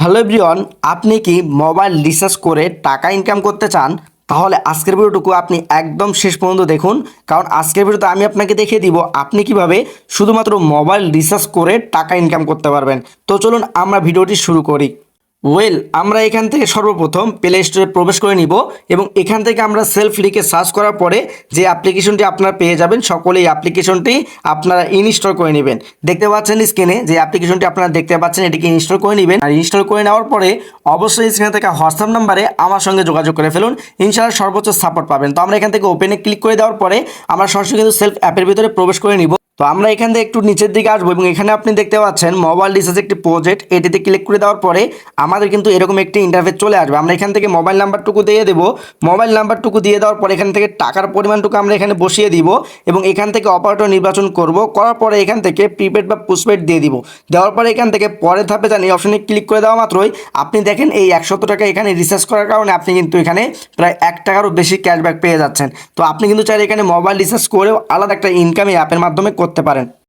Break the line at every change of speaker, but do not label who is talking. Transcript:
Hello everyone, আপনি কি mobile recharge করে টাকা ইনকাম করতে চান? তাহলে আজকের ভিডিওটুকু আপনি একদম শেষ পর্যন্ত দেখুন। কারণ আজকের ভিডিওতে আমি আপনাকে দেখিয়ে দিব আপনি কিভাবে শুধুমাত্র মোবাইল রিচার্জ করে টাকা ইনকাম করতে পারবেন। তো চলুন আমরা ভিডিওটি শুরু করি। আমরা এখান থেকে সর্বপ্রথম প্লে স্টোরে প্রবেশ করে নিব এবং এখান থেকে আমরা সেলফ লিখে সার্চ করার পরে যে অ্যাপ্লিকেশনটি আপনারা পেয়ে যাবেন, সকলে এই অ্যাপ্লিকেশনটি আপনারা ইনস্টল করে নেবেন। দেখতে পাচ্ছেন স্ক্রিনে যে অ্যাপ্লিকেশনটি আপনারা দেখতে পাচ্ছেন, এটিকে ইনস্টল করে নেবেন। আর ইনস্টল করে নেওয়ার পরে অবশ্যই স্ক্রিনে থেকে হোয়াটসঅ্যাপ নাম্বারে আমার সঙ্গে যোগাযোগ করে ফেলুন, ইনশাআল্লাহ সর্বোচ্চ সাপোর্ট পাবেন। তো আমরা এখান থেকে ওপেনে ক্লিক করে দেওয়ার পরে আমরা সরাসরি কিন্তু সেলফ অ্যাপের ভিতরে প্রবেশ করে নিব। তো আমরা এখান থেকে একটু নিচের দিকে আসবো এবং এখানে আপনি দেখতে পাচ্ছেন মোবাইল রিচার্জ একটি প্রজেক্ট, এটিতে ক্লিক করে দেওয়ার পরে আমাদের কিন্তু এরকম একটি ইন্টারফেস চলে আসবে। আমরা এখান থেকে মোবাইল নাম্বারটুকু দিয়ে দেবো। মোবাইল নাম্বারটুকু দিয়ে দেওয়ার পরে এখান থেকে টাকার পরিমাণটুকু আমরা এখানে বসিয়ে দিব এবং এখান থেকে অপারেটর নির্বাচন করব। করার পরে এখান থেকে প্রিপেড বা পোস্টপেড দিয়ে দিব। দেওয়ার পরে এখান থেকে পরের ধাপে যান, এই অপশনে ক্লিক করে দেওয়া মাত্রই আপনি দেখেন এই 100 টাকা এখানে রিচার্জ করার কারণে আপনি কিন্তু এখানে প্রায় 1 টাকারও বেশি ক্যাশব্যাক পেয়ে যাচ্ছেন। তো আপনি কিন্তু চাইলে এখানে মোবাইল রিচার্জ করেও আলাদা একটা ইনকাম এই অ্যাপের মাধ্যমে করতে পারেন।